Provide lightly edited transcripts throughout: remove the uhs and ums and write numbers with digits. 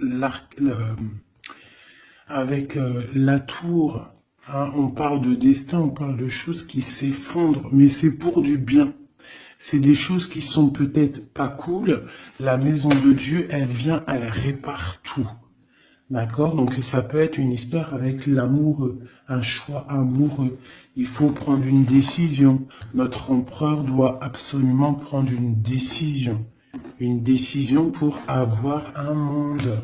la tour, hein, on parle de destin, on parle de choses qui s'effondrent, mais c'est pour du bien. C'est des choses qui sont peut-être pas cool. La maison de Dieu, elle vient, elle répare tout. D'accord? Donc ça peut être une histoire avec l'amoureux, un choix amoureux. Il faut prendre une décision. Notre empereur doit absolument prendre une décision. Une décision pour avoir un monde,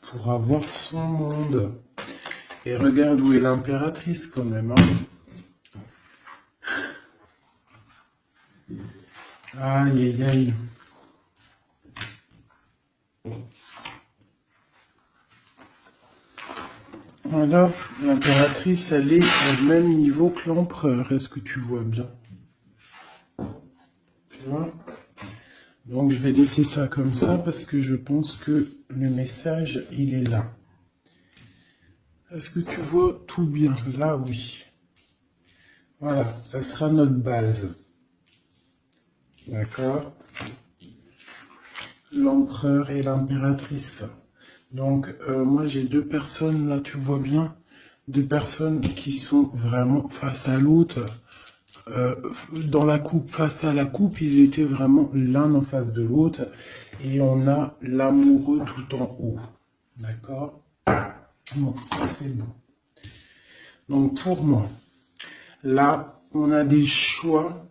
pour avoir son monde. Et regarde où est l'impératrice quand même. Hein. Aïe, aïe, aïe. Alors, l'impératrice, elle est au même niveau que l'empereur. Est-ce que tu vois bien? Tu vois? Donc, je vais laisser ça comme ça parce que je pense que le message, il est là. Est-ce que tu vois tout bien? Là, oui. Voilà, ça sera notre base. D'accord? L'empereur et l'impératrice. Donc, moi, j'ai deux personnes, là, tu vois bien, deux personnes qui sont vraiment face à l'autre. Dans la coupe, face à la coupe, ils étaient vraiment l'un en face de l'autre. Et on a l'amoureux tout en haut. D'accord? Bon, ça, c'est bon. Donc, pour moi, là, on a des choix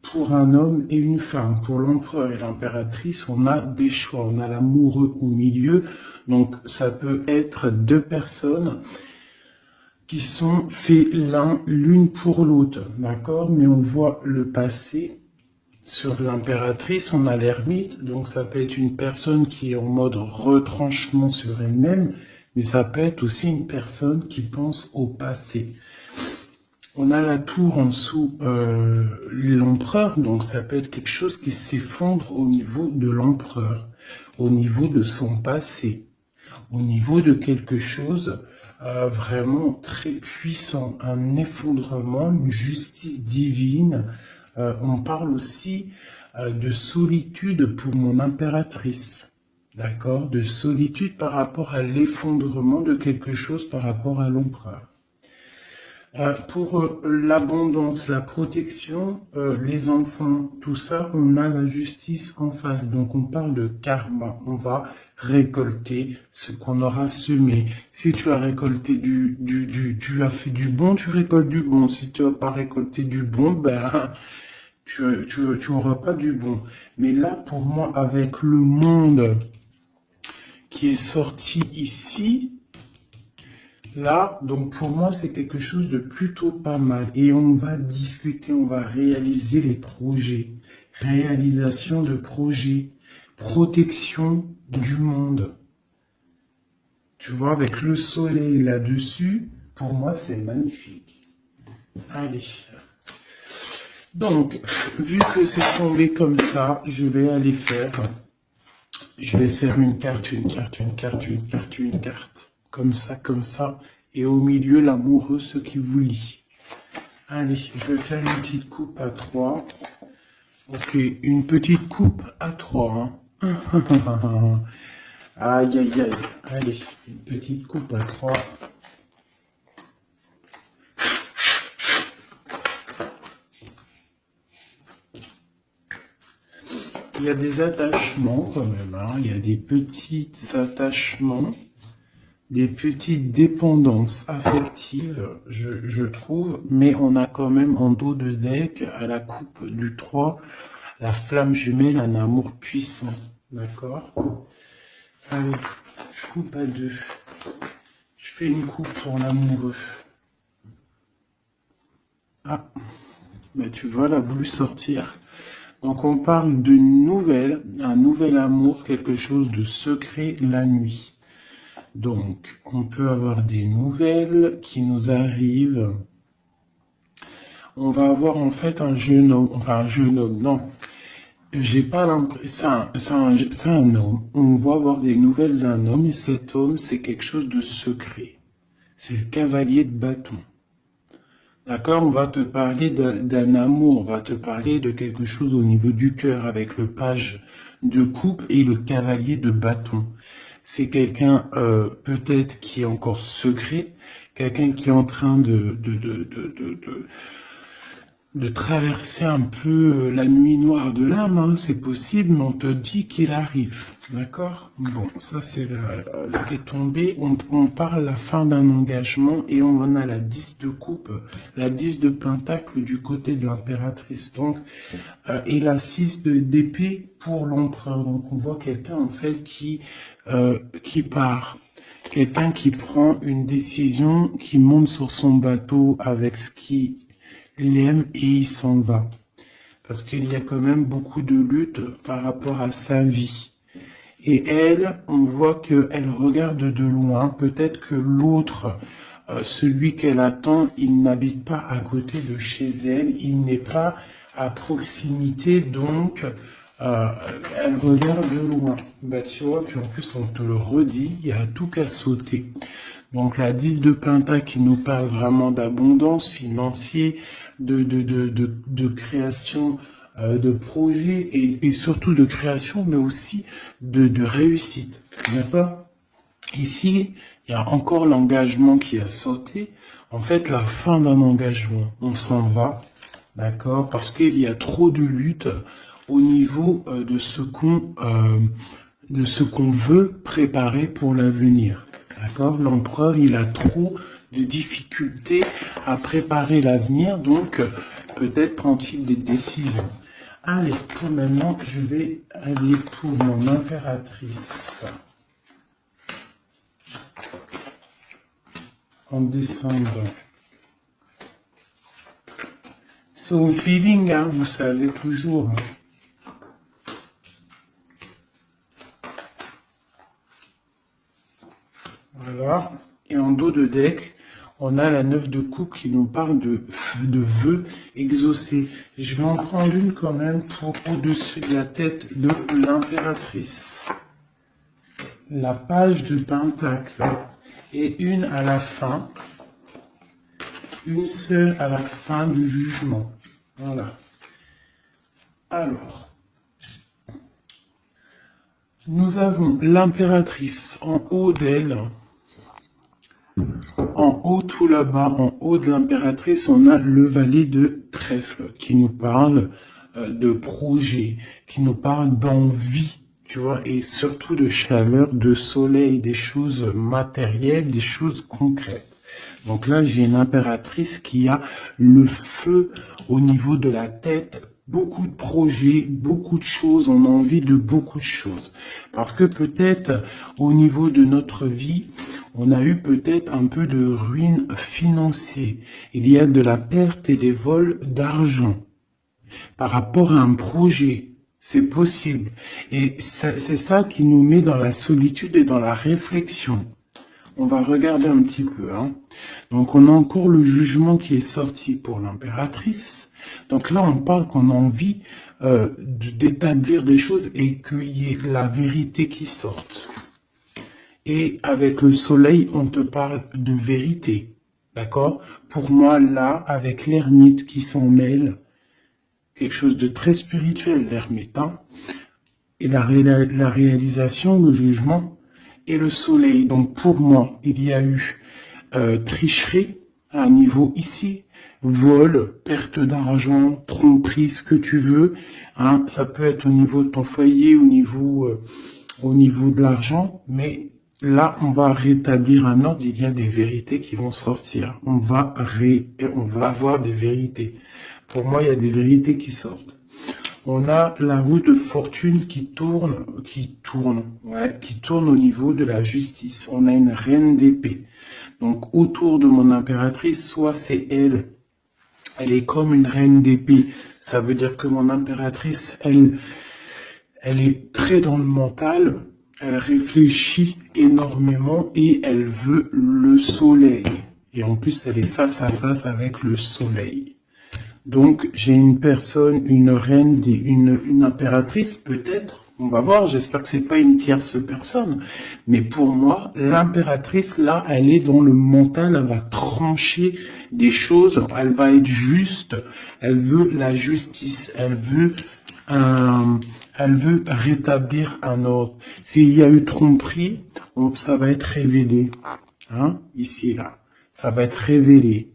pour un homme et une femme. Pour l'empereur et l'impératrice, on a des choix. On a l'amoureux au milieu. Donc, ça peut être deux personnes qui sont faits l'une pour l'autre. D'accord? Mais on voit le passé. Sur l'impératrice, on a l'ermite. Donc, ça peut être une personne qui est en mode retranchement sur elle-même. Mais ça peut être aussi une personne qui pense au passé. On a la tour en dessous, l'empereur, donc ça peut être quelque chose qui s'effondre au niveau de l'empereur, au niveau de son passé, au niveau de quelque chose vraiment très puissant, un effondrement, une justice divine. On parle aussi de solitude pour mon impératrice, d'accord, de solitude par rapport à l'effondrement de quelque chose par rapport à l'empereur. Pour l'abondance, la protection, les enfants, tout ça, on a la justice en face. Donc on parle de karma. On va récolter ce qu'on aura semé. Si tu as récolté tu as fait du bon, tu récoltes du bon. Si tu n'as pas récolté du bon, ben tu auras pas du bon. Mais là, pour moi, avec le monde qui est sorti ici, là, donc pour moi, c'est quelque chose de plutôt pas mal. Et on va discuter, on va réaliser les projets. Réalisation de projets. Protection du monde. Tu vois, avec le soleil là-dessus, pour moi, c'est magnifique. Allez. Donc, vu que c'est tombé comme ça, je vais aller faire... Je vais faire une carte, une carte, une carte, une carte, une carte. Comme ça. Et au milieu, l'amoureux, ce qui vous lie. Allez, je vais faire une petite coupe à 3. Ok, une petite coupe à 3. Hein. Aïe, aïe, aïe. Allez, une petite coupe à 3. Il y a des attachements quand même, hein. Il y a des petits attachements, des petites dépendances affectives, je trouve, mais on a quand même en dos de deck, à la coupe du 3, la flamme jumelle, un amour puissant, d'accord? Allez, je coupe à 2. Je fais une coupe pour l'amoureux. Ah, mais tu vois, elle a voulu sortir. Donc on parle d'une nouvelle, un nouvel amour, quelque chose de secret la nuit. Donc on peut avoir des nouvelles qui nous arrivent. On va avoir en fait un jeune homme, non. J'ai pas l'impression, c'est un homme. On va avoir des nouvelles d'un homme et cet homme c'est quelque chose de secret. C'est le cavalier de bâton. D'accord, on va te parler d'un amour, on va te parler de quelque chose au niveau du cœur avec le page de coupe et le cavalier de bâton. c'est quelqu'un peut-être qui est encore secret, quelqu'un qui est en train de traverser un peu la nuit noire de l'âme, hein, c'est possible, mais on te dit qu'il arrive, d'accord? Bon, ça c'est ce qui est tombé, on parle la fin d'un engagement et on en a la 10 de coupe, la 10 de pentacle du côté de l'impératrice, donc, et la 6 d'épée pour l'empereur, donc on voit quelqu'un en fait qui part. Quelqu'un qui prend une décision, qui monte sur son bateau avec ce qui l'aime et il s'en va. Parce qu'il y a quand même beaucoup de lutte par rapport à sa vie. Et elle, on voit qu'elle regarde de loin. Peut-être que l'autre, celui qu'elle attend, il n'habite pas à côté de chez elle. Il n'est pas à proximité, donc elle regarde de loin. Bah tu vois, puis en plus on te le redit, il y a tout qu'à sauter. Donc la 10 de Pentacle qui nous parle vraiment d'abondance financière, de création de projets et surtout de création, mais aussi de réussite. D'accord? Ici, il y a encore l'engagement qui a sauté. En fait, la fin d'un engagement, on s'en va, d'accord? Parce qu'il y a trop de lutte au niveau de ce qu'on veut préparer pour l'avenir. D'accord? L'empereur, il a trop de difficultés à préparer l'avenir, donc peut-être prend-il des décisions. Allez, pour maintenant, je vais aller pour mon impératrice. En descendant. So, feeling, hein, vous savez toujours. Voilà. Et en dos de deck, on a la 9 de coupe qui nous parle de vœux exaucés. Je vais en prendre une quand même pour au-dessus de la tête de l'impératrice. La page de pentacle. Et une à la fin. Une seule à la fin du jugement. Voilà. Alors. Nous avons l'impératrice en haut d'elle. En haut, tout là-bas, en haut de l'impératrice, on a le valet de trèfle qui nous parle de projet, qui nous parle d'envie, tu vois, et surtout de chaleur, de soleil, des choses matérielles, des choses concrètes. Donc là, j'ai une impératrice qui a le feu au niveau de la tête, beaucoup de projets, beaucoup de choses, on a envie de beaucoup de choses. Parce que peut-être au niveau de notre vie, on a eu peut-être un peu de ruine financière. Il y a de la perte et des vols d'argent par rapport à un projet. C'est possible. Et c'est ça qui nous met dans la solitude et dans la réflexion. On va regarder un petit peu. Hein. Donc, on a encore le jugement qui est sorti pour l'impératrice. Donc là, on parle qu'on a envie d'établir des choses et qu'il y ait la vérité qui sorte. Et avec le soleil, on te parle de vérité. D'accord? Pour moi, là, avec l'ermite qui s'en mêle, quelque chose de très spirituel, l'ermite, hein, et la réalisation, le jugement, et le soleil. Donc pour moi, il y a eu tricherie à un niveau ici, vol, perte d'argent, tromperie, ce que tu veux. Hein, ça peut être au niveau de ton foyer, au niveau de l'argent, mais là, on va rétablir un ordre. Il y a des vérités qui vont sortir. On va avoir des vérités. Pour moi, il y a des vérités qui sortent. On a la roue de fortune qui tourne au niveau de la justice. On a une reine d'épée. Donc, autour de mon impératrice, soit c'est elle est comme une reine d'épée. Ça veut dire que mon impératrice, elle est très dans le mental. Elle réfléchit énormément et elle veut le soleil. Et en plus, elle est face à face avec le soleil. Donc, j'ai une personne, une reine, une impératrice, peut-être. On va voir, j'espère que c'est pas une tierce personne. Mais pour moi, l'impératrice, là, elle est dans le mental, elle va trancher des choses, elle va être juste, elle veut la justice, elle veut un Elle veut rétablir un ordre. S'il y a eu tromperie, ça va être révélé. Hein? Ici, là. Ça va être révélé.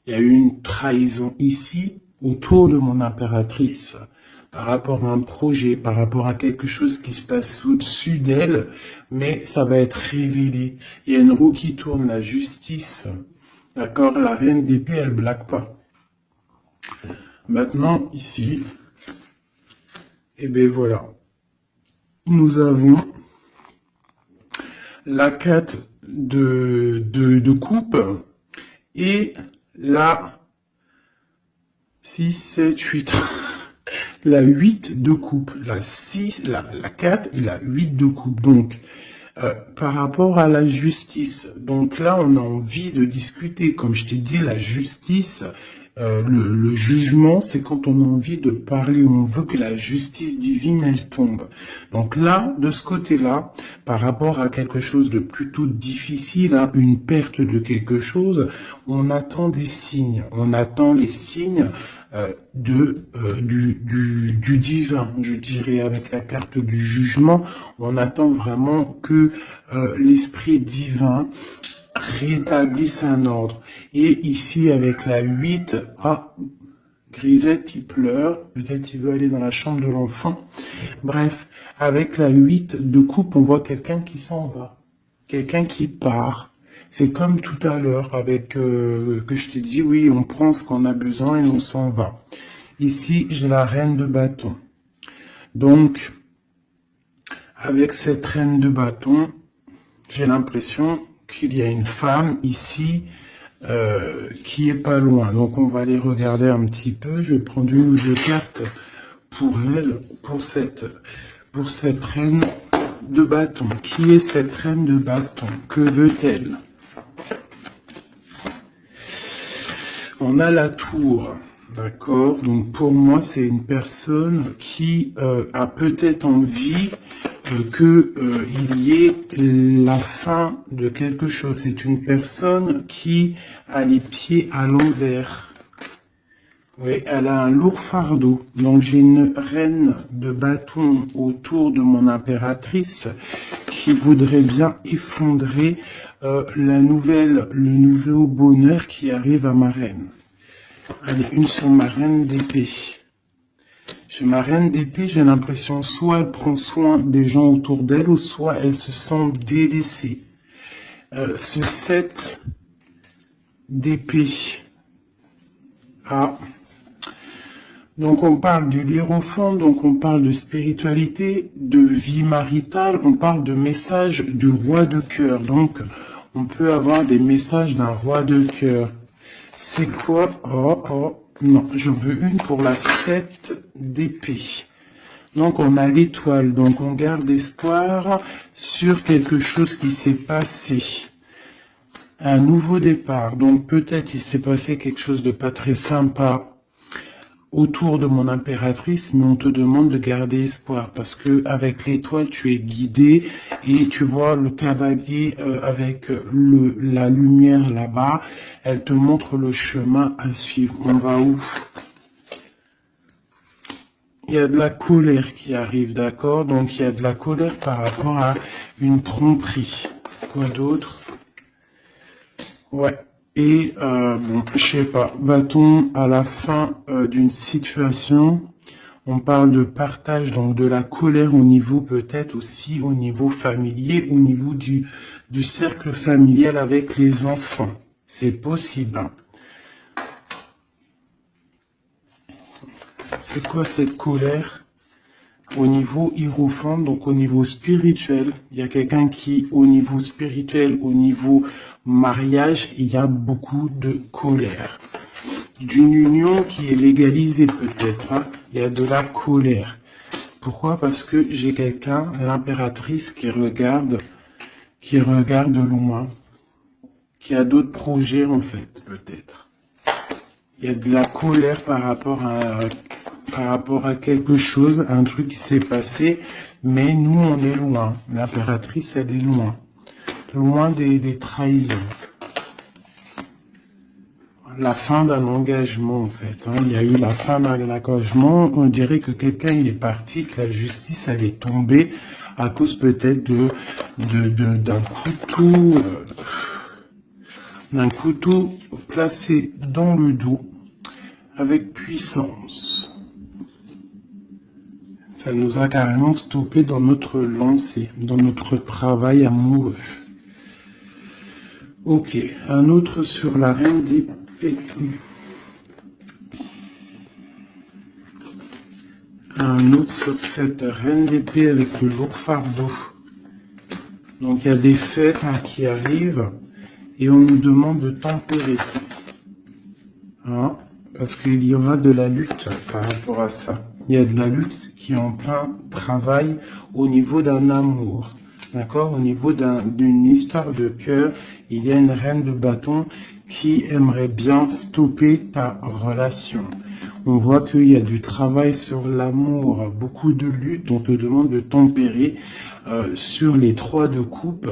Il y a eu une trahison ici, autour de mon impératrice, par rapport à un projet, par rapport à quelque chose qui se passe au-dessus d'elle, mais ça va être révélé. Il y a une roue qui tourne, la justice. D'accord? La reine d'épée, elle blague pas. Maintenant, ici, et bien voilà. Nous avons la 4 de coupe et la 6, 7, 8. La 8 de coupe. La 6, la 4 et la 8 de coupe. Donc, par rapport à la justice, donc là, on a envie de discuter. Comme je t'ai dit, la justice, le jugement, c'est quand on a envie de parler, on veut que la justice divine, elle tombe. Donc là, de ce côté-là, par rapport à quelque chose de plutôt difficile, hein, une perte de quelque chose, on attend des signes. On attend les signes du divin, je dirais, avec la carte du jugement. On attend vraiment que l'esprit divin rétablisse un ordre. Et ici, avec la 8, Grisette, il pleure, peut-être il veut aller dans la chambre de l'enfant. Bref, avec la 8 de coupe, on voit quelqu'un qui s'en va, quelqu'un qui part. C'est comme tout à l'heure avec que je t'ai dit, oui, on prend ce qu'on a besoin et on s'en va. Ici, j'ai la reine de bâton. Donc, avec cette reine de bâton, j'ai l'impression qu'il y a une femme ici qui est pas loin. Donc, on va aller regarder un petit peu. Je vais prendre une ou deux cartes pour elle, pour cette reine de bâton. Qui est cette reine de bâton? Que veut-elle? On a la tour, d'accord? Donc pour moi, c'est une personne qui a peut-être envie qu'il y ait la fin de quelque chose. C'est une personne qui a les pieds à l'envers. Oui, elle a un lourd fardeau. Donc j'ai une reine de bâton autour de mon impératrice qui voudrait bien effondrer le nouveau bonheur qui arrive à ma reine. Allez, une sur ma reine d'épée. Chez ma reine d'épée, j'ai l'impression soit elle prend soin des gens autour d'elle, ou soit elle se sent délaissée. Ce 7 d'épée. Donc on parle de l'hiérophant, donc on parle de spiritualité, de vie maritale, on parle de message du roi de cœur. Donc on peut avoir des messages d'un roi de cœur. C'est quoi? Non, je veux une pour la 7 d'épée. Donc on a l'étoile, donc on garde espoir sur quelque chose qui s'est passé. Un nouveau départ, donc peut-être il s'est passé quelque chose de pas très sympa autour de mon impératrice, mais on te demande de garder espoir parce que avec l'étoile tu es guidé et tu vois le cavalier avec la lumière là-bas, elle te montre le chemin à suivre. On va où? Il y a de la colère qui arrive, d'accord? Donc il y a de la colère par rapport à une tromperie. Quoi d'autre? Ouais. Et, bon, je sais pas, va-t-on à la fin d'une situation, on parle de partage, donc de la colère au niveau peut-être aussi au niveau familier, au niveau du cercle familial avec les enfants. C'est possible. Hein. C'est quoi cette colère? Au niveau hiérophant, donc au niveau spirituel, il y a quelqu'un qui, au niveau spirituel, au niveau mariage, il y a beaucoup de colère. D'une union qui est légalisée peut-être, hein, il y a de la colère. Pourquoi? Parce que j'ai quelqu'un, l'impératrice, qui regarde loin, qui a d'autres projets en fait, peut-être. Il y a de la colère par rapport à quelque chose, un truc qui s'est passé, mais nous, on est loin. L'impératrice, elle est loin. Loin des trahisons. la fin d'un engagement, en fait. Hein. Il y a eu la fin d'un engagement. On dirait que quelqu'un, il est parti, que la justice avait tombé à cause peut-être d'un couteau placé dans le dos avec puissance. Ça nous a carrément stoppé dans notre lancée, dans notre travail amoureux. Ok, un autre sur la reine d'épée. Un autre sur cette reine d'épée avec le lourd fardeau. Donc il y a des fêtes qui arrivent et on nous demande de tempérer. Hein, parce qu'il y aura de la lutte par rapport à ça. Il y a de la lutte qui est en plein travail au niveau d'un amour. D'accord? Au niveau d'une histoire de cœur, il y a une reine de bâton qui aimerait bien stopper ta relation. On voit qu'il y a du travail sur l'amour, beaucoup de lutte. On te demande de tempérer sur les 3 de coupe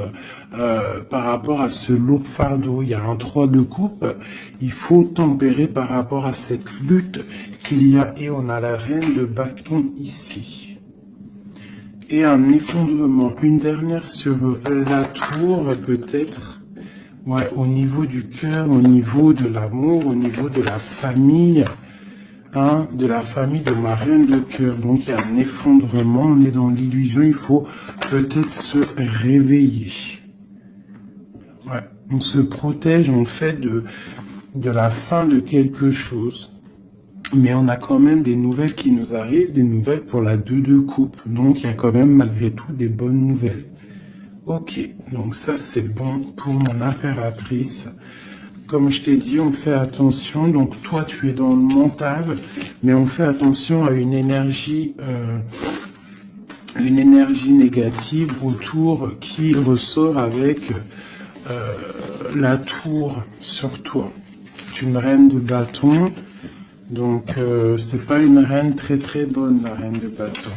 par rapport à ce lourd fardeau. Il y a un 3 de coupe. Il faut tempérer par rapport à cette lutte qu'il y a. Et on a la reine de bâton ici. Et un effondrement. Une dernière sur la tour, peut-être. Ouais, au niveau du cœur, au niveau de l'amour, au niveau de la famille. Hein, de la famille de ma reine de cœur. Donc, il y a un effondrement. On est dans l'illusion. Il faut peut-être se réveiller. Ouais, on se protège, en fait, de la fin de quelque chose. Mais on a quand même des nouvelles qui nous arrivent, des nouvelles pour la 2 de coupe. Donc, il y a quand même malgré tout des bonnes nouvelles. Ok, donc ça c'est bon pour mon impératrice. Comme je t'ai dit, on fait attention. Donc toi, tu es dans le mental, mais on fait attention à une énergie négative autour qui ressort avec la tour sur toi. C'est une reine de bâton. Donc, c'est pas une reine très très bonne, la reine de bâton.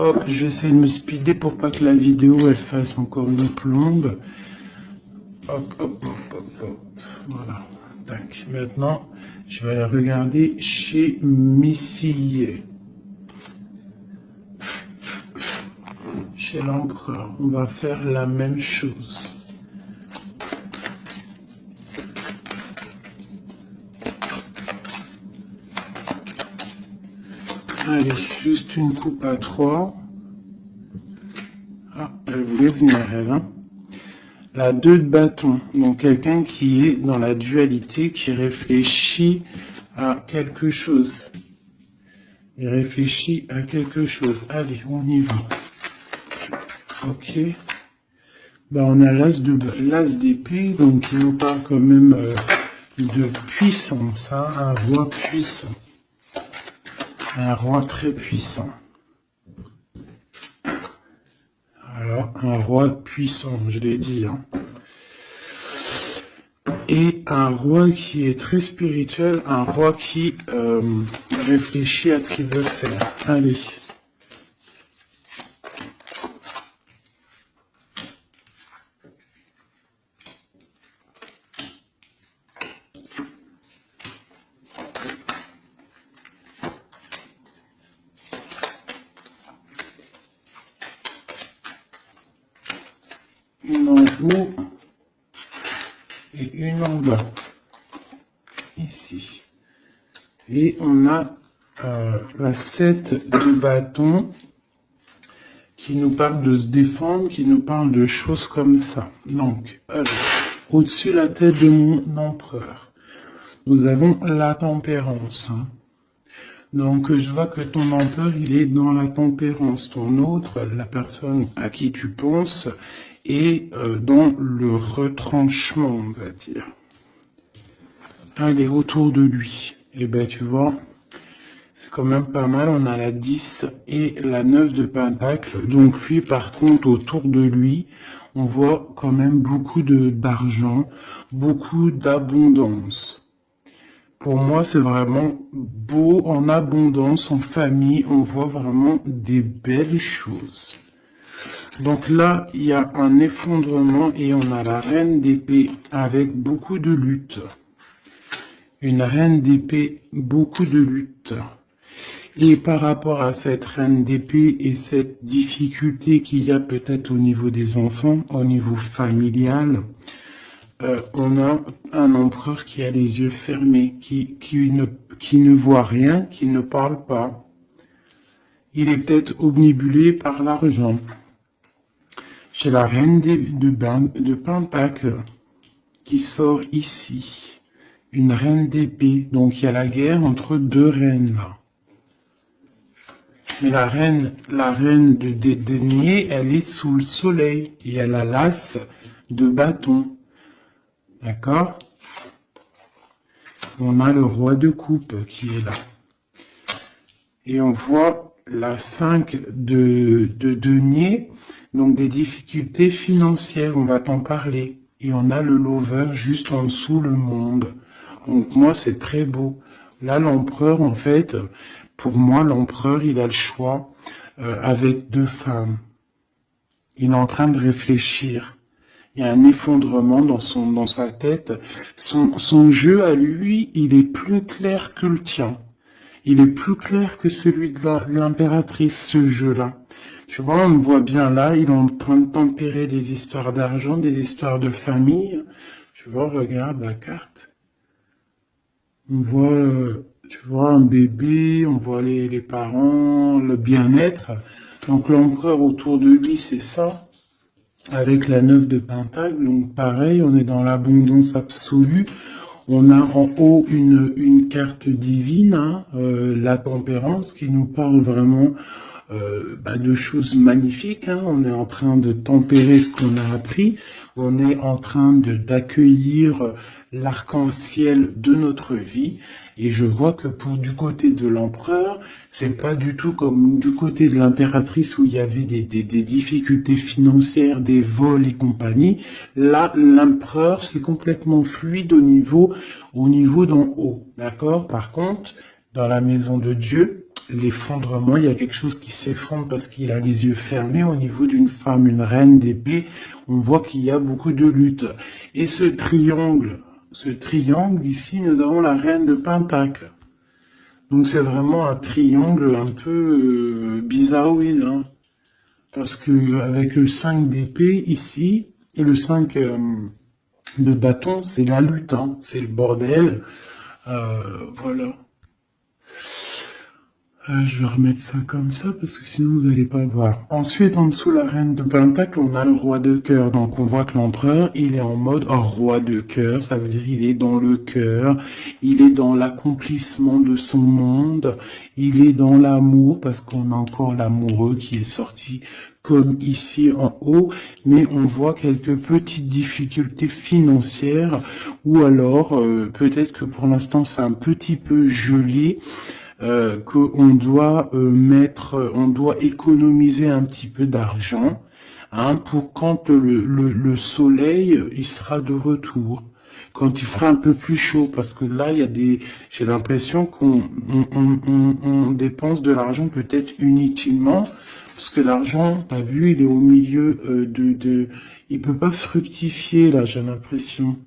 Hop, je vais essayer de me speeder pour pas que la vidéo elle fasse encore une plombe. Hop, hop, hop, hop, hop. Voilà. Tac. Maintenant, je vais aller regarder chez Missy. Chez l'empereur, on va faire la même chose. Allez, juste une coupe à 3. Ah, elle voulait venir, elle. Hein. La 2 de bâton. Donc, quelqu'un qui est dans la dualité, qui réfléchit à quelque chose. Il réfléchit à quelque chose. Allez, on y va. Ok. Ben, on a l'as d'épée, donc il nous parle quand même de puissance. Hein, un roi puissant. Un roi très puissant. Alors, un roi puissant, je l'ai dit. Hein. Et un roi qui est très spirituel, un roi qui réfléchit à ce qu'il veut faire. Allez. Une en haut et une en bas, ici. Et on a la 7 de bâton qui nous parle de se défendre, qui nous parle de choses comme ça. Donc, au-dessus de la tête de mon empereur, nous avons la tempérance. Hein. Donc, je vois que ton empereur, il est dans la tempérance. Ton autre, la personne à qui tu penses, est dans le retranchement, on va dire. Allez, autour de lui. Et ben, tu vois, c'est quand même pas mal. On a la 10 et la 9 de pentacle. Donc, lui, par contre, autour de lui, on voit quand même beaucoup d'argent, beaucoup d'abondance. Pour moi, c'est vraiment beau, en abondance, en famille. On voit vraiment des belles choses. Donc là, il y a un effondrement et on a la reine d'épée avec beaucoup de lutte. Une reine d'épée, beaucoup de lutte. Et par rapport à cette reine d'épée et cette difficulté qu'il y a peut-être au niveau des enfants, au niveau familial, on a un empereur qui a les yeux fermés, qui ne voit rien, qui ne parle pas. Il est peut-être obnubilé par l'argent. J'ai la reine de Pentacle qui sort ici. Une reine d'épée. Donc il y a la guerre entre deux reines là. Mais la reine de denier, elle est sous le soleil. Et elle a l'as de bâton. D'accord? On a le roi de coupe qui est là. Et on voit la 5 de denier, donc des difficultés financières, on va t'en parler. Et on a le lover juste en dessous, le monde. Donc moi, c'est très beau. Là, l'empereur, en fait, pour moi, l'empereur, il a le choix avec deux femmes. Il est en train de réfléchir. Il y a un effondrement dans sa tête. Son jeu à lui, il est plus clair que le tien. Il est plus clair que celui de l'impératrice, ce jeu-là. Tu vois, on le voit bien là, il est en train de tempérer des histoires d'argent, des histoires de famille. Tu vois, regarde la carte. On voit, tu vois, un bébé, on voit les parents, le bien-être. Donc l'empereur autour de lui, c'est ça. Avec la 9 de Pentacle, donc pareil, on est dans l'abondance absolue. On a en haut une carte divine, hein, la tempérance, qui nous parle vraiment de choses magnifiques. Hein. On est en train de tempérer ce qu'on a appris. On est en train d'accueillir l'arc-en-ciel de notre vie. Et je vois que du côté de l'empereur, c'est pas du tout comme du côté de l'impératrice où il y avait des difficultés financières, des vols et compagnie. Là, l'empereur, c'est complètement fluide au niveau d'en haut. D'accord? Par contre, dans la maison de Dieu, l'effondrement, il y a quelque chose qui s'effondre parce qu'il a les yeux fermés au niveau d'une femme, une reine d'épée. On voit qu'il y a beaucoup de lutte. Et ce triangle ici, nous avons la reine de Pentacle. Donc c'est vraiment un triangle un peu bizarroïde, hein, parce que avec le 5 d'épée ici et le 5 de bâton, c'est la lutte, hein, c'est le bordel. Voilà. Je vais remettre ça comme ça parce que sinon vous n'allez pas voir. Ensuite, en dessous la reine de Pentacle, on a le roi de cœur. Donc on voit que l'empereur, il est en mode roi de cœur. Ça veut dire il est dans le cœur, il est dans l'accomplissement de son monde, il est dans l'amour parce qu'on a encore l'amoureux qui est sorti comme ici en haut, mais on voit quelques petites difficultés financières ou alors peut-être que pour l'instant c'est un petit peu gelé. Qu'on doit on doit économiser un petit peu d'argent, hein, pour quand le soleil il sera de retour, quand il fera un peu plus chaud, parce que là il y a j'ai l'impression qu'on dépense de l'argent peut-être inutilement, parce que l'argent, t'as vu, il est au milieu il peut pas fructifier là, j'ai l'impression,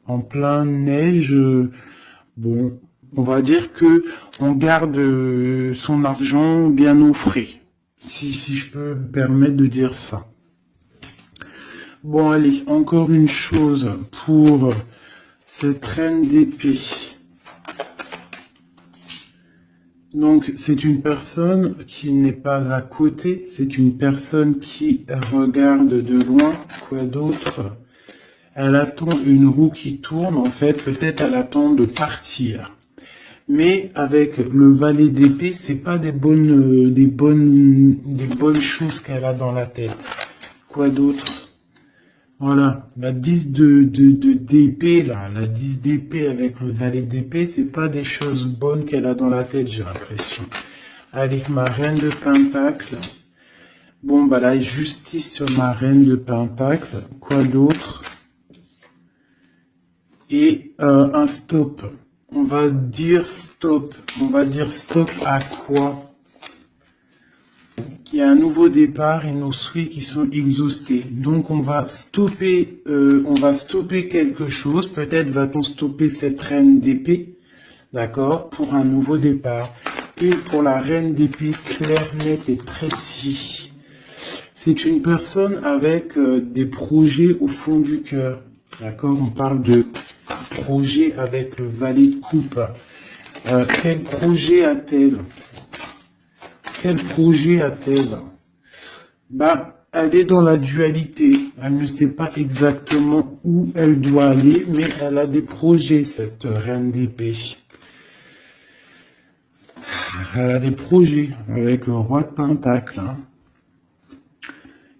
en plein neige, bon. On va dire que on garde son argent bien au frais, si je peux me permettre de dire ça. Bon, allez, encore une chose pour cette reine d'épée. Donc, c'est une personne qui n'est pas à côté, c'est une personne qui regarde de loin. Quoi d'autre? Elle attend une roue qui tourne, en fait, peut-être elle attend de partir. Mais avec le valet d'épée, c'est pas des bonnes choses qu'elle a dans la tête. Quoi d'autre? Voilà, la 10 d'épée, là, la 10 d'épée avec le valet d'épée, c'est pas des choses bonnes qu'elle a dans la tête, j'ai l'impression. Allez, ma reine de Pentacle. Bon, bah la justice sur ma reine de Pentacle. Quoi d'autre? Et un stop. On va dire stop. On va dire stop à quoi? il y a un nouveau départ et nos souhaits qui sont exhaustés. Donc on va stopper quelque chose. Peut-être va-t-on stopper cette reine d'épée, d'accord, pour un nouveau départ. Et pour la reine d'épée, clair, net et précis. C'est une personne avec des projets au fond du cœur, d'accord. On parle de projet avec le valet de coupe. Quel projet a-t-elle? Quel projet a-t-elle? Bah, elle est dans la dualité. Elle ne sait pas exactement où elle doit aller, mais elle a des projets, cette reine d'épée. Elle a des projets avec le roi de Pentacle. Hein.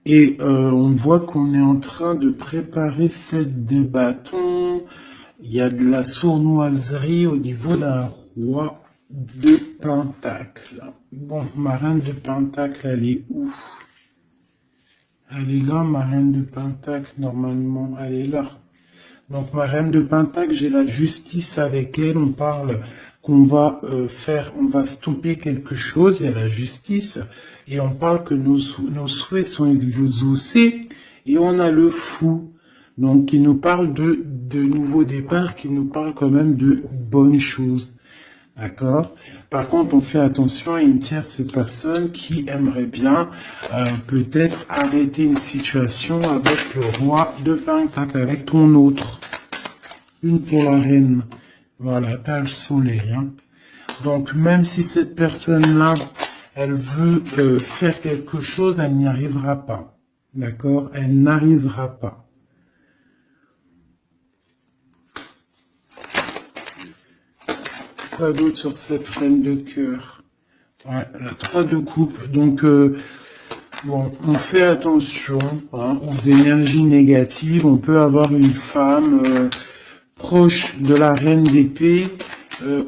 Et on voit qu'on est en train de préparer cette de bâton. Il y a de la sournoiserie au niveau d'un roi de Pentacle. Bon, ma reine de Pentacle, elle est où? Elle est là, ma reine de Pentacle, normalement, elle est là. Donc, ma reine de Pentacle, j'ai la justice avec elle. On parle qu'on va on va stopper quelque chose, il y a la justice. Et on parle que nos souhaits sont exaucés. Et on a le fou. Donc, qui nous parle de nouveaux départs, qui nous parle quand même de bonnes choses. D'accord? Par contre, on fait attention à une tierce personne qui aimerait bien peut-être arrêter une situation avec le roi de Pentacle, avec ton autre. Une pour la reine. Voilà, t'as le soleil. Hein. Donc, même si cette personne-là, elle veut faire quelque chose, elle n'y arrivera pas. D'accord? Elle n'arrivera pas. Quoi d'autre sur cette reine de cœur? Ouais, la 3 de coupe. Donc, bon, on fait attention hein, aux énergies négatives. On peut avoir une femme proche de la reine d'épée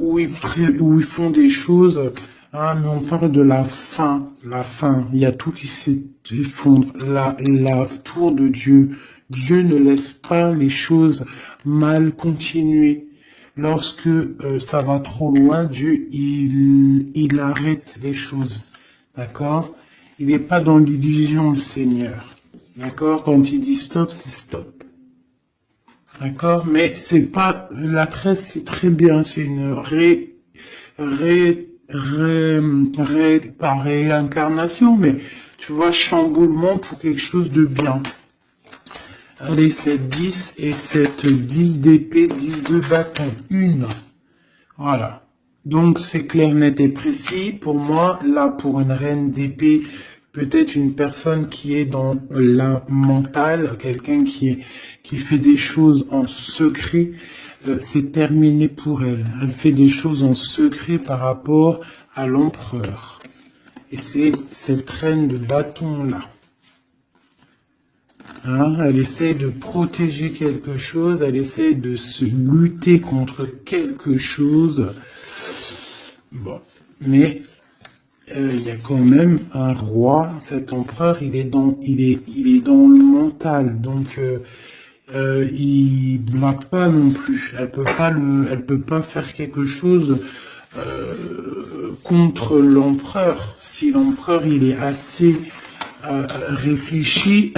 où ils font des choses. Hein, mais on parle de la fin. La fin. Il y a tout qui s'effondre. La tour de Dieu. Dieu ne laisse pas les choses mal continuer. Lorsque ça va trop loin, Dieu, il arrête les choses. D'accord? Il n'est pas dans l'illusion, le Seigneur. D'accord? Quand il dit stop, c'est stop. D'accord? Mais c'est pas, la tresse, c'est très bien. C'est une pas réincarnation, mais tu vois, chamboulement pour quelque chose de bien. Allez, cette 10 et cette 10 d'épée, 10 de bâton. Une. Voilà. Donc, c'est clair, net et précis. Pour moi, là, pour une reine d'épée, peut-être une personne qui est dans la mentale, quelqu'un qui fait des choses en secret, c'est terminé pour elle. Elle fait des choses en secret par rapport à l'empereur. Et c'est cette reine de bâton-là. Hein, elle essaie de protéger quelque chose, elle essaie de se lutter contre quelque chose. Bon, mais il y a quand même un roi, cet empereur, il est dans le mental, donc il blague pas non plus. Elle peut pas faire quelque chose contre l'empereur. Si l'empereur il est assez réfléchi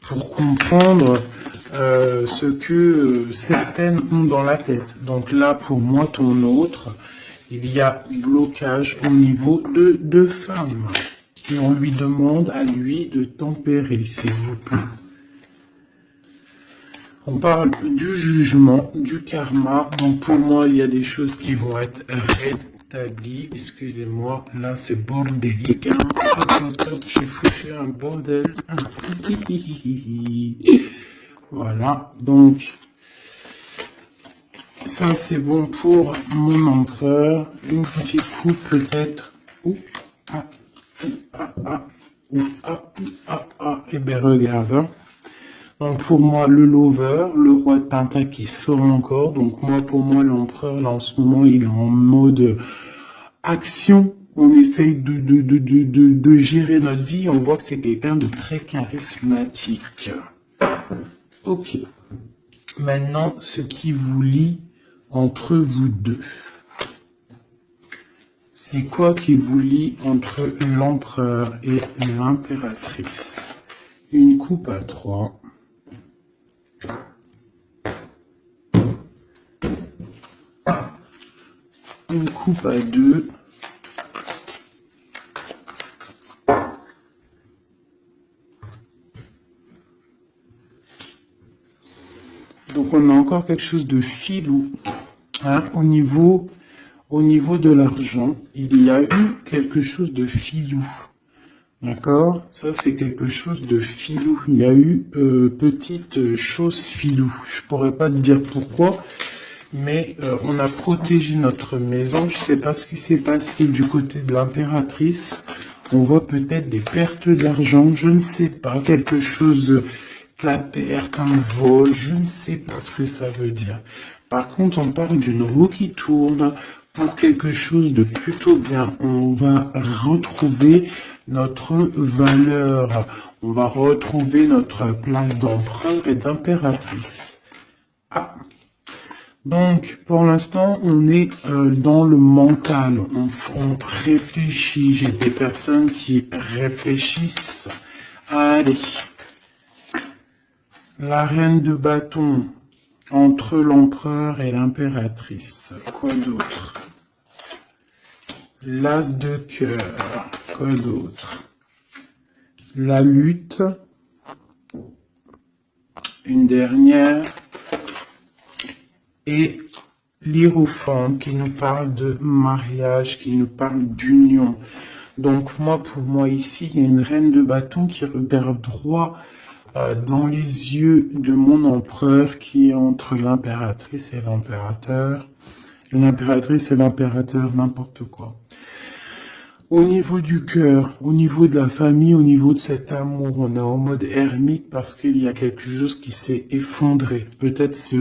pour comprendre ce que certaines ont dans la tête. Donc là, pour moi, ton autre, il y a blocage au niveau de deux femmes. Et on lui demande à lui de tempérer, s'il vous plaît. On parle du jugement, du karma. Donc pour moi, il y a des choses qui vont être rétablies. Excusez-moi, là c'est bordélique. Hein. J'ai foutu un bordel. Voilà, donc ça c'est bon pour mon empereur. Une petite coupe peut-être. Et bien regarde. Hein. Donc pour moi, le lover, le roi de Pentacle qui sort encore. Donc pour moi, l'empereur, là en ce moment, il est en mode action. On essaye de gérer notre vie. On voit que c'est quelqu'un de très charismatique. Ok. Maintenant, ce qui vous lie entre vous deux. C'est quoi qui vous lie entre l'empereur et l'impératrice? Une coupe à 3. Une coupe à 2. Donc on a encore quelque chose de filou. Hein, au niveau de l'argent, il y a eu quelque chose de filou. D'accord? Ça, c'est quelque chose de filou. Il y a eu petite chose filou. Je pourrais pas te dire pourquoi, mais on a protégé notre maison. Je sais pas ce qui s'est passé du côté de l'impératrice. On voit peut-être des pertes d'argent. Je ne sais pas. Quelque chose, la perte, un vol. Je ne sais pas ce que ça veut dire. Par contre, on parle d'une roue qui tourne pour quelque chose de plutôt bien. On va retrouver notre valeur. On va retrouver notre place d'empereur et d'impératrice. Ah. Donc, pour l'instant, on est dans le mental. On réfléchit. J'ai des personnes qui réfléchissent. Allez. La reine de bâton. Entre l'empereur et l'impératrice. Quoi d'autre? L'as de cœur. Quoi d'autre? La lutte. Une dernière. Et l'hiérophante qui nous parle de mariage, qui nous parle d'union. Donc pour moi ici, il y a une reine de bâton qui regarde droit dans les yeux de mon empereur qui est entre l'impératrice et l'impérateur. L'impératrice et l'impérateur, n'importe quoi. Au niveau du cœur, au niveau de la famille, au niveau de cet amour, on est en mode ermite parce qu'il y a quelque chose qui s'est effondré. Peut-être ce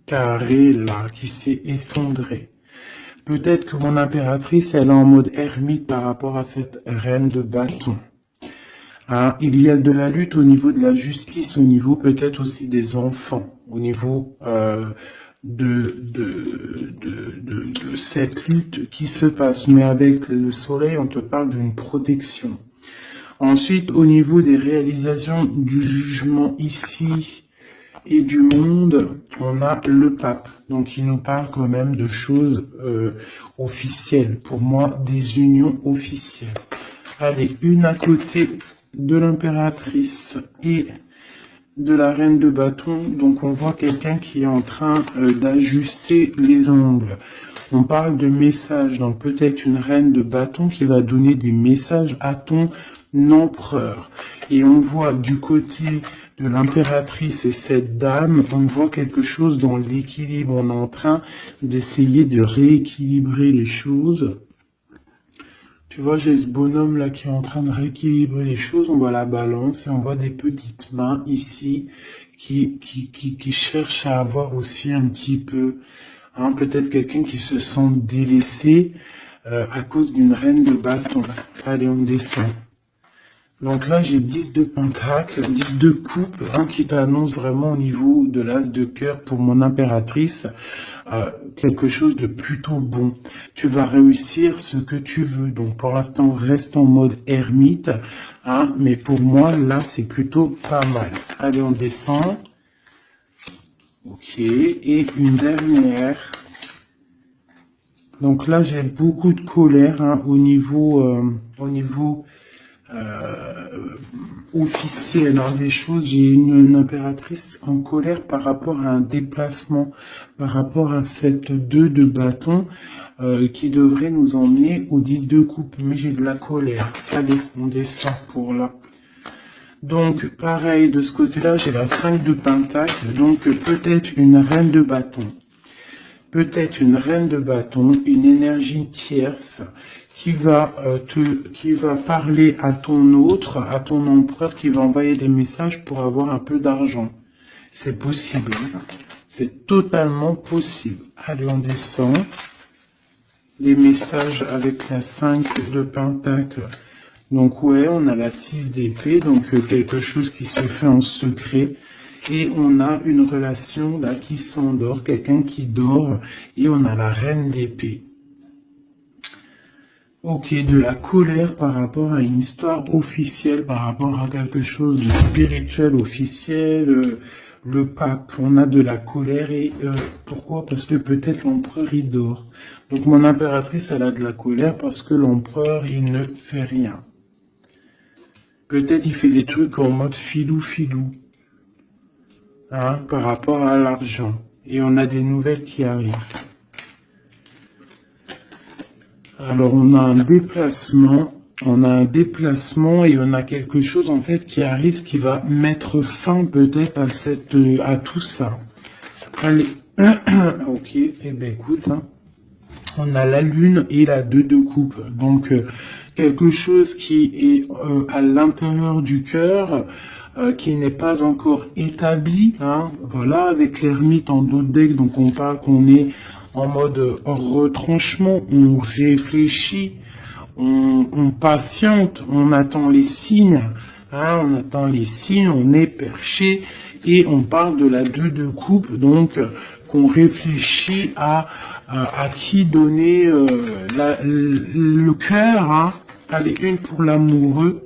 carré là qui s'est effondré. Peut-être que mon impératrice, elle est en mode ermite par rapport à cette reine de bâton. Hein, il y a de la lutte au niveau de la justice, au niveau peut-être aussi des enfants, au niveau de cette lutte qui se passe. Mais avec le soleil, on te parle d'une protection. Ensuite, au niveau des réalisations du jugement ici et du monde, on a le pape. Donc, il nous parle quand même de choses officielles. Pour moi, des unions officielles. Allez, une à côté de l'impératrice et de la reine de bâton. Donc on voit quelqu'un qui est en train d'ajuster les ongles. On parle de messages, donc peut-être une reine de bâton qui va donner des messages à ton empereur. Et on voit du côté de l'impératrice et cette dame, on voit quelque chose dans l'équilibre. On est en train d'essayer de rééquilibrer les choses. Tu vois, j'ai ce bonhomme là qui est en train de rééquilibrer les choses. On voit la balance et on voit des petites mains ici qui cherchent à avoir aussi un petit peu, hein, peut-être quelqu'un qui se sent délaissé à cause d'une reine de bâton. Allez, on descend. Donc là, j'ai 10 de pentacle, 10 de coupe, hein, qui t'annonce vraiment au niveau de l'as de cœur pour mon impératrice, quelque chose de plutôt bon. Tu vas réussir ce que tu veux. Donc pour l'instant, reste en mode ermite, hein, mais pour moi, là, c'est plutôt pas mal. Allez, on descend. Ok, et une dernière. Donc là, j'ai beaucoup de colère, hein, au niveau officiel, hein, des choses. J'ai une impératrice en colère par rapport à un déplacement, par rapport à cette 2 de bâton qui devrait nous emmener au 10 de coupe, mais j'ai de la colère. Allez, on descend pour là. Donc pareil, de ce côté-là, j'ai la 5 de pentacle, donc peut-être une reine de bâton. Peut-être une reine de bâton, une énergie tierce qui va parler à ton autre, à ton empereur, qui va envoyer des messages pour avoir un peu d'argent. C'est possible. Hein. C'est totalement possible. Allez, on descend. Les messages avec la 5 de pentacle. Donc ouais, on a la 6 d'épée, donc quelque chose qui se fait en secret. Et on a une relation là qui s'endort, quelqu'un qui dort, et on a la reine d'épée. Ok, de la colère par rapport à une histoire officielle, par rapport à quelque chose de spirituel officiel. Le pape, on a de la colère et pourquoi? Parce que peut-être l'empereur il dort. Donc mon impératrice, elle a de la colère parce que l'empereur il ne fait rien. Peut-être il fait des trucs en mode filou filou, hein, par rapport à l'argent. Et on a des nouvelles qui arrivent. Alors on a un déplacement et on a quelque chose en fait qui arrive qui va mettre fin peut-être à tout ça. Allez, ok, eh ben écoute, hein, on a la lune et la 2 de coupe, donc quelque chose qui est à l'intérieur du cœur. Qui n'est pas encore établi, hein, voilà, avec l'ermite en dos de deck, donc on parle qu'on est en mode retranchement, on réfléchit, on patiente, on attend les signes, hein, on attend les signes, on est perché, et on parle de la 2 de coupe, donc qu'on réfléchit à qui donner le cœur, hein. Allez, une pour l'amoureux.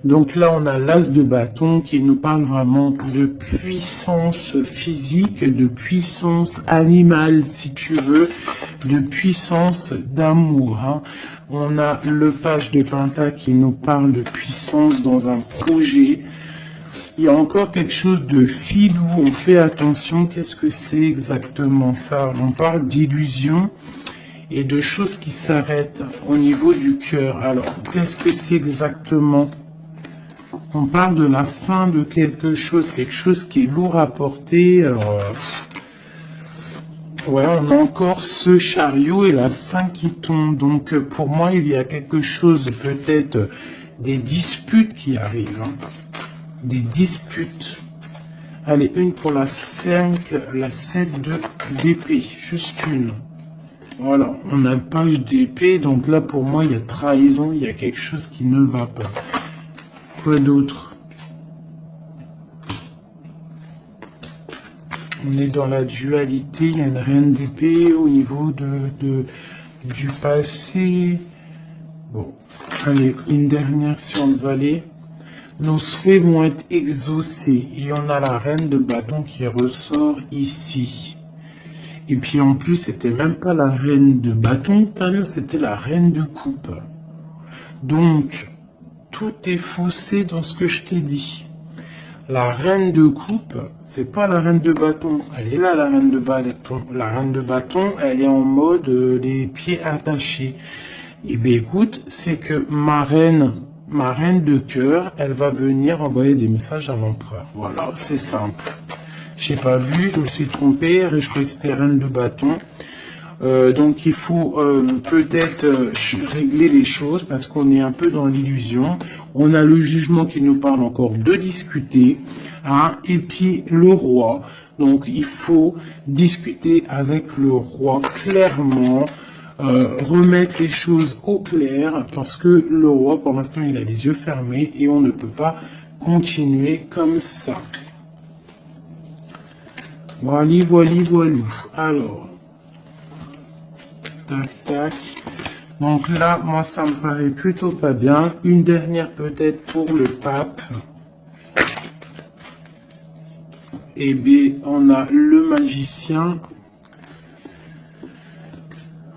Donc là, on a l'as de bâton qui nous parle vraiment de puissance physique, de puissance animale, si tu veux, de puissance d'amour, hein. On a le page de pentacle qui nous parle de puissance dans un projet. Il y a encore quelque chose de filou, on fait attention, qu'est-ce que c'est exactement ça? On parle d'illusion et de choses qui s'arrêtent au niveau du cœur. Alors, qu'est-ce que c'est exactement? On parle de la fin de quelque chose qui est lourd à porter. Alors, ouais, on a encore ce chariot et la 5 qui tombe. Donc, pour moi, il y a quelque chose, peut-être, des disputes qui arrivent. Hein. Des disputes. Allez, une pour la 5, la 7 d'épée. Juste une. Voilà, on a le page d'épée. Donc là, pour moi, il y a trahison. Il y a quelque chose qui ne va pas. Quoi d'autre? On est dans la dualité, il y a une reine d'épée au niveau du passé. Bon, allez, une dernière sur le valet. Nos souhaits vont être exaucés. Et on a la reine de bâton qui ressort ici. Et puis en plus, c'était même pas la reine de bâton tout à l'heure, c'était la reine de coupe. Donc, tout est faussé dans ce que je t'ai dit. La reine de coupe, c'est pas la reine de bâton. Elle est là, la reine de bâton. La reine de bâton, elle est en mode les pieds attachés. Et bien écoute, c'est que ma reine de cœur, elle va venir envoyer des messages à l'empereur. Voilà, c'est simple. J'ai pas vu, je me suis trompé, je croyais que c'était reine de bâton. Donc il faut peut-être régler les choses parce qu'on est un peu dans l'illusion. On a le jugement qui nous parle encore de discuter, hein, et puis le roi. Donc il faut discuter avec le roi clairement, remettre les choses au clair parce que le roi pour l'instant il a les yeux fermés et on ne peut pas continuer comme ça. Voilà, voilà, voilà. Alors. Tac, tac. Donc là, moi, ça me paraît plutôt pas bien. Une dernière peut-être pour le pape. Et bien, on a le magicien.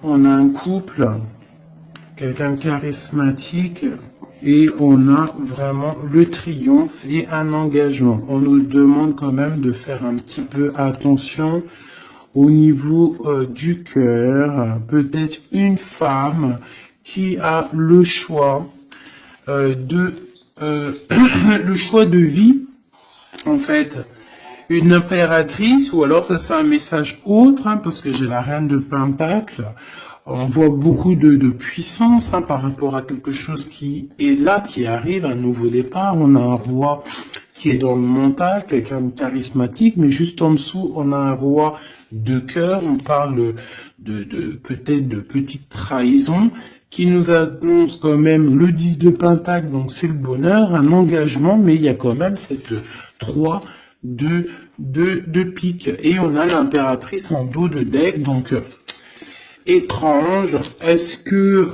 On a un couple. Quelqu'un de charismatique. Et on a vraiment le triomphe et un engagement. On nous demande quand même de faire un petit peu attention au niveau du cœur, peut-être une femme qui a le choix le choix de vie, en fait, une impératrice, ou alors ça c'est un message autre, hein, parce que j'ai la reine de Pentacle. On voit beaucoup de puissance hein, par rapport à quelque chose qui est là, qui arrive, un nouveau départ. On a un roi qui est dans le mental, quelqu'un de charismatique, mais juste en dessous, on a un roi de cœur. On parle peut-être de petite trahison qui nous annonce quand même le 10 de Pentacle, donc c'est le bonheur, un engagement, mais il y a quand même cette 3 de pique. Et on a l'impératrice en dos de deck, donc... étrange. Est-ce que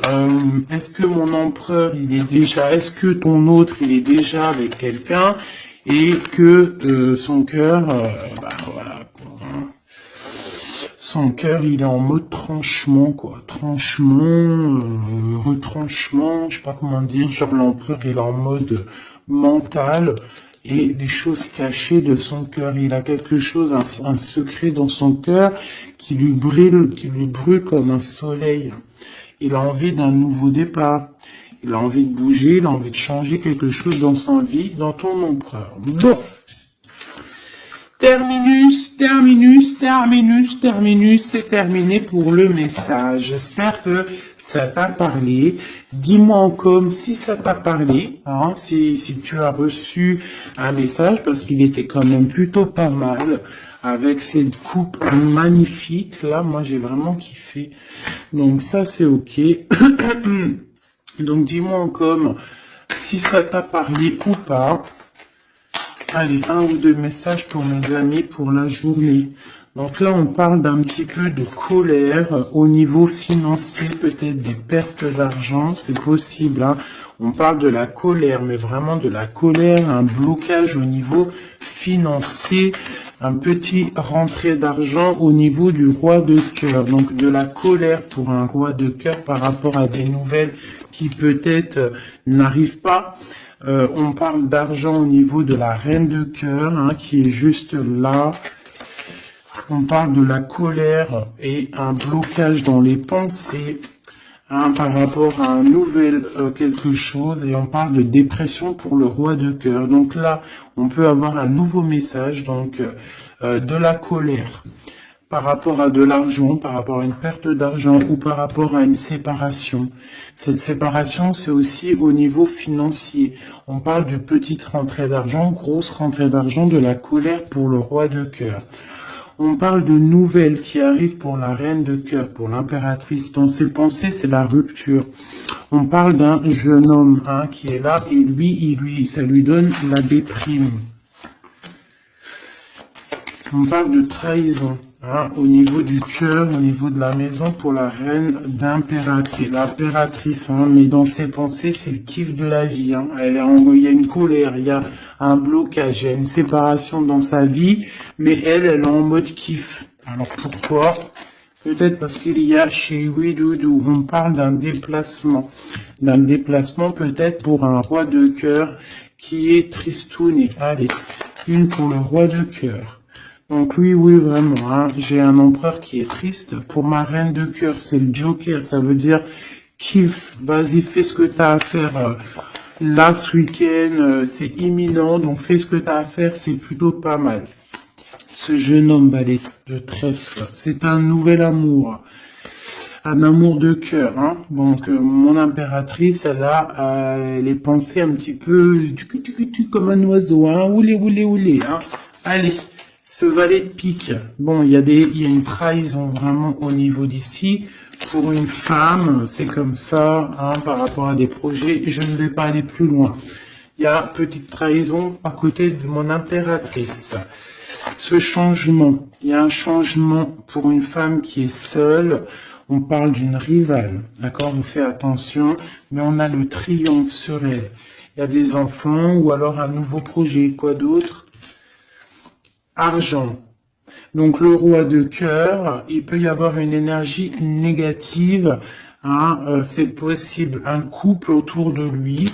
mon empereur, est-ce que ton autre, il est déjà avec quelqu'un et que son cœur, voilà, quoi, hein. Son cœur, il est en mode tranchement, quoi. Tranchement, retranchement, je sais pas comment dire. Genre l'empereur, il est en mode mental et des choses cachées de son cœur. Il a quelque chose, un secret dans son cœur qui lui brûle comme un soleil. Il a envie d'un nouveau départ. Il a envie de bouger, il a envie de changer quelque chose dans sa vie, dans ton empereur. Bon. Terminus, c'est terminé pour le message. J'espère que ça t'a parlé. Dis-moi en com si ça t'a parlé, hein, si tu as reçu un message, parce qu'il était quand même plutôt pas mal, avec cette coupe magnifique. Là, moi, j'ai vraiment kiffé. Donc ça, c'est ok. Donc dis-moi en com si ça t'a parlé ou pas. Allez, un ou deux messages pour mes amis pour la journée. Donc là, on parle d'un petit peu de colère au niveau financier, peut-être des pertes d'argent, c'est possible, hein. On parle de la colère, mais vraiment de la colère, un blocage au niveau financier, un petit rentrée d'argent au niveau du roi de cœur. Donc de la colère pour un roi de cœur par rapport à des nouvelles qui peut-être n'arrivent pas. On parle d'argent au niveau de la reine de cœur, hein, qui est juste là. On parle de la colère et un blocage dans les pensées, hein, par rapport à un nouvel quelque chose. Et on parle de dépression pour le roi de cœur. Donc là, on peut avoir un nouveau message, donc de la colère par rapport à de l'argent, par rapport à une perte d'argent ou par rapport à une séparation. Cette séparation, c'est aussi au niveau financier. On parle de petite rentrée d'argent, grosse rentrée d'argent, de la colère pour le roi de cœur. On parle de nouvelles qui arrivent pour la reine de cœur, pour l'impératrice. Dans ses pensées, c'est la rupture. On parle d'un jeune homme, hein, qui est là et ça lui donne la déprime. On parle de trahison, hein, au niveau du cœur, au niveau de la maison pour la reine d'impératrice. L'impératrice, hein, mais dans ses pensées, c'est le kiff de la vie. Hein. Il y a une colère, il y a un blocage, il y a une séparation dans sa vie, mais elle est en mode kiff. Alors pourquoi? Peut-être parce qu'il y a chez Ouidoudou, on parle d'un déplacement peut-être pour un roi de cœur qui est tristouné. Allez, une pour le roi de cœur. Donc oui, vraiment, hein, j'ai un empereur qui est triste. Pour ma reine de cœur, c'est le Joker, ça veut dire kiffe, vas-y, fais ce que tu as à faire là ce week-end, c'est imminent, donc fais ce que tu as à faire, c'est plutôt pas mal. Ce jeune homme valet de trèfle, c'est un nouvel amour, un amour de cœur, hein. Donc mon impératrice, elle a les pensées un petit peu comme un oiseau, hein, oulé, hein. Allez. Ce valet de pique, bon, il y a une trahison vraiment au niveau d'ici. Pour une femme, c'est comme ça, hein, par rapport à des projets. Je ne vais pas aller plus loin. Il y a petite trahison à côté de mon impératrice. Ce changement, il y a un changement pour une femme qui est seule. On parle d'une rivale, d'accord? On fait attention, mais on a le triomphe sur elle. Il y a des enfants ou alors un nouveau projet. Quoi d'autre? Argent. Donc le roi de cœur, il peut y avoir une énergie négative, hein, c'est possible, un couple autour de lui,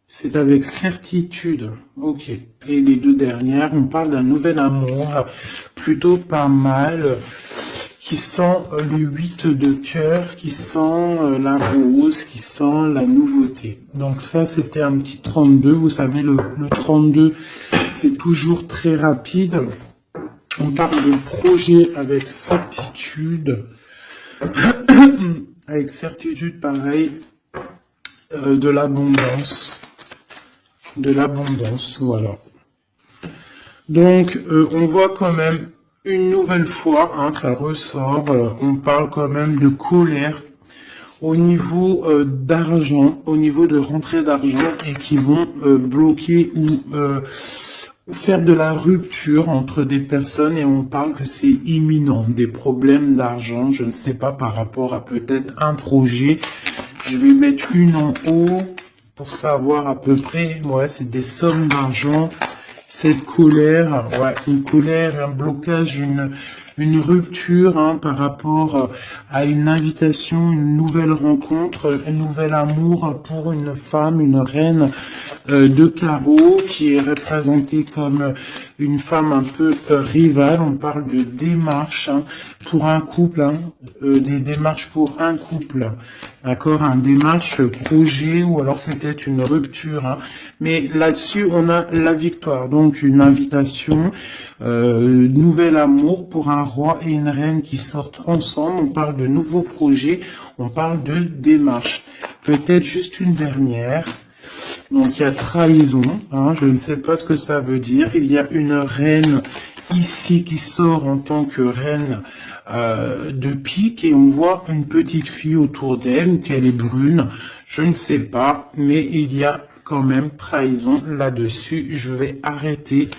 c'est avec certitude, ok. Et les deux dernières, on parle d'un nouvel amour, plutôt pas mal, qui sent le 8 de cœur, qui sent la rose, qui sent la nouveauté. Donc ça, c'était un petit 32, vous savez, le 32, c'est toujours très rapide. On parle de projet avec certitude. Avec certitude, pareil. De l'abondance. De l'abondance, voilà. Donc, on voit quand même une nouvelle fois, hein, ça ressort, on parle quand même de colère au niveau d'argent, au niveau de rentrée d'argent et qui vont bloquer ou faire de la rupture entre des personnes et on parle que c'est imminent, des problèmes d'argent, je ne sais pas, par rapport à peut-être un projet. Je vais mettre une en haut pour savoir à peu près, ouais, c'est des sommes d'argent, cette colère, ouais, une colère, un blocage, une rupture hein, par rapport à une invitation, une nouvelle rencontre, un nouvel amour pour une femme, une reine de carreau qui est représentée comme une femme un peu rivale. On parle de démarches hein, pour un couple, hein, des démarches pour un couple, d'accord, un démarche projet ou alors c'est peut-être une rupture. Hein. Mais là-dessus, on a la victoire, donc une invitation, nouvel amour pour un roi et une reine qui sortent ensemble. On parle de nouveaux projets, on parle de démarche. Peut-être juste une dernière. Donc il y a trahison, hein, je ne sais pas ce que ça veut dire. Il y a une reine ici qui sort en tant que reine de pique et on voit une petite fille autour d'elle ou qu'elle est brune. Je ne sais pas, mais il y a quand même trahison là-dessus. Je vais arrêter